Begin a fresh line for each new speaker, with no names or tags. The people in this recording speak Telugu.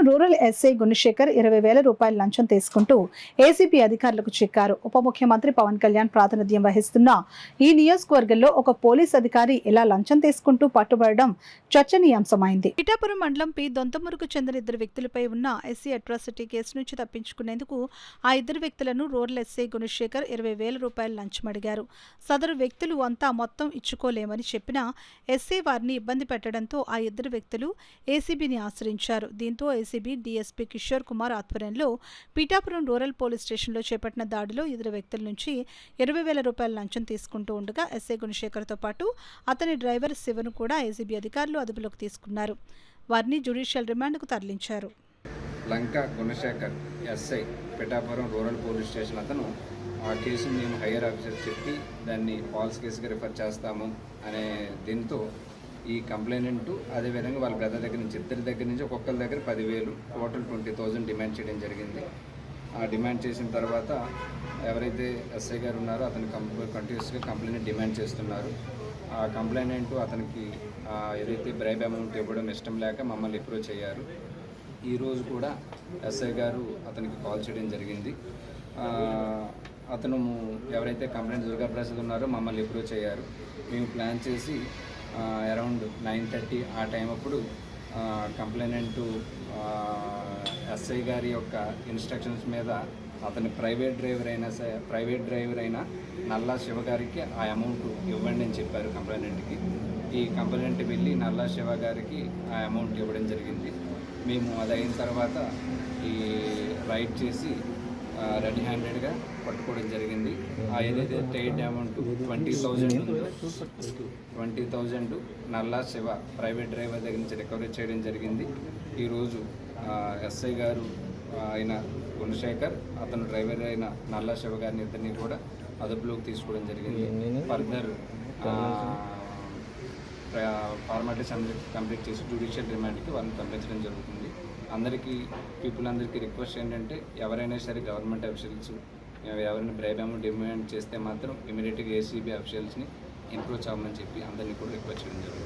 రూరల్ ఎస్ఐ గుణశేఖర్ 20,000 రూపాయల లంచం తీసుకుంటూ ఏసీబీ అధికారులకు చిక్కారు. ఉప ముఖ్యమంత్రి పవన్ కళ్యాణ్ ప్రాతినిధ్యం వహిస్తున్న ఈ నియోజకవర్గంలో ఒక పోలీస్ అధికారి ఇలా లంచం తీసుకుంటూ పట్టుబడడం చర్చనీయాంశమైంది. పిఠాపురం మండలం పి దొంతమురుకు చెందిన 2 వ్యక్తులపై ఉన్న ఎస్సీ అట్రాసిటీ కేసు నుంచి తప్పించుకునేందుకు ఆ 2 వ్యక్తులను రూరల్ ఎస్ఐ గుణశేఖర్ 20,000 రూపాయల లంచం అడిగారు. సదరు వ్యక్తులు అంతా మొత్తం ఇచ్చుకోలేమని చెప్పినా ఎస్ఐ వారిని ఇబ్బంది పెట్టడంతో ఆ 2 వ్యక్తులు ఏసీబీని ఆశ్రయించారు. దీంతో ఏసీబీ డీఎస్పీ కిషోర్ కుమార్ ఆధ్వర్యంలో పిఠాపురం రూరల్ పోలీస్ స్టేషన్లో చేపట్టిన దాడిలో 2 వ్యక్తుల నుంచి 20,000 రూపాయల లంచం తీసుకుంటూ ఉండగా ఎస్ఐ గుణశేఖర్తో పాటు అతని డ్రైవర్ శివను కూడా ఏసీబీ అధికారులు అదుపులోకి తీసుకున్నారు. వారిని జ్యుడిషియల్ రిమాండ్కు తరలించారు.
Lanka Gunasekhar SI Pithapuram rural police station అతను ఆ కేసును మేము హయ్యర్ ఆఫీసర్ చెప్పి దాన్ని ఫాల్స్ కేసుగా రిఫర్ చేస్తాము అనే దీంతో ఈ కంప్లైనెంట్ అదేవిధంగా వాళ్ళ బ్రదర్ దగ్గర నుంచి ఇద్దరి దగ్గర నుంచి ఒక్కొక్కరి దగ్గర 10,000 టోటల్ 20,000 డిమాండ్ చేయడం జరిగింది. ఆ డిమాండ్ చేసిన తర్వాత ఎవరైతే ఎస్ఐ గారు ఉన్నారో అతను కంటిన్యూస్గా కంప్లైంట్ డిమాండ్ చేస్తున్నారు. ఆ కంప్లైనెంట్ అతనికి ఏదైతే బ్రైబ్ అమౌంట్ ఇవ్వడం ఇష్టం లేక మమ్మల్ని అప్రోచ్ అయ్యారు. ఈరోజు కూడా ఎస్ఐ గారు అతనికి కాల్ చేయడం జరిగింది. అతను ఎవరైతే కంప్లైంట్ దుర్గాప్రసాద్ ఉన్నారో మమ్మల్ని అప్రోచ్ అయ్యారు. మేము ప్లాన్ చేసి అరౌండ్ 9:30 ఆ టైం అప్పుడు కంప్లైనెంట్ ఎస్ఐ గారి యొక్క ఇన్స్ట్రక్షన్స్ మీద అతని ప్రైవేట్ డ్రైవర్ అయిన నల్లా శివ గారికి ఆ అమౌంట్ ఇవ్వండి అని చెప్పారు కంప్లైనెంట్కి. ఈ కంప్లైనెంట్ వెళ్ళి నల్లా శివ గారికి ఆ అమౌంట్ ఇవ్వడం జరిగింది. మేము అది అయిన తర్వాత ఈ రైడ్ చేసి రెడీ హ్యాండెడ్గా పట్టుకోవడం జరిగింది. ఆ ఏదైతే టైడ్ అమౌంట్ 20,000 ఉందో 20,000 నల్లా శివ ప్రైవేట్ డ్రైవర్ దగ్గర నుంచి రికవరీ చేయడం జరిగింది. ఈరోజు ఎస్ఐ గారు అయిన గుణశేఖర్ అతను డ్రైవర్ అయిన నల్లా శివ గారిని ఇద్దరిని కూడా అదుపులోకి తీసుకోవడం జరిగింది. ఫర్దర్ ఫార్మాలిటీస్ కంప్లీట్ చేసి జ్యుడిషియల్ రిమాండ్కి వాళ్ళని పంపించడం జరుగుతుంది. పీపుల్ అందరికీ రిక్వెస్ట్ ఏంటంటే ఎవరైనా సరే గవర్నమెంట్ అఫీషియల్స్ ఎవరైనా బ్రైబ్ అమౌంట్ డిమాండ్ చేస్తే మాత్రం ఇమీడియట్గా ఏసీబీ అఫీషియల్స్ని ఇంప్రూవ్ అవ్వమని చెప్పి అందరినీ కూడా రిక్వెస్ట్ చేయడం జరుగుతుంది.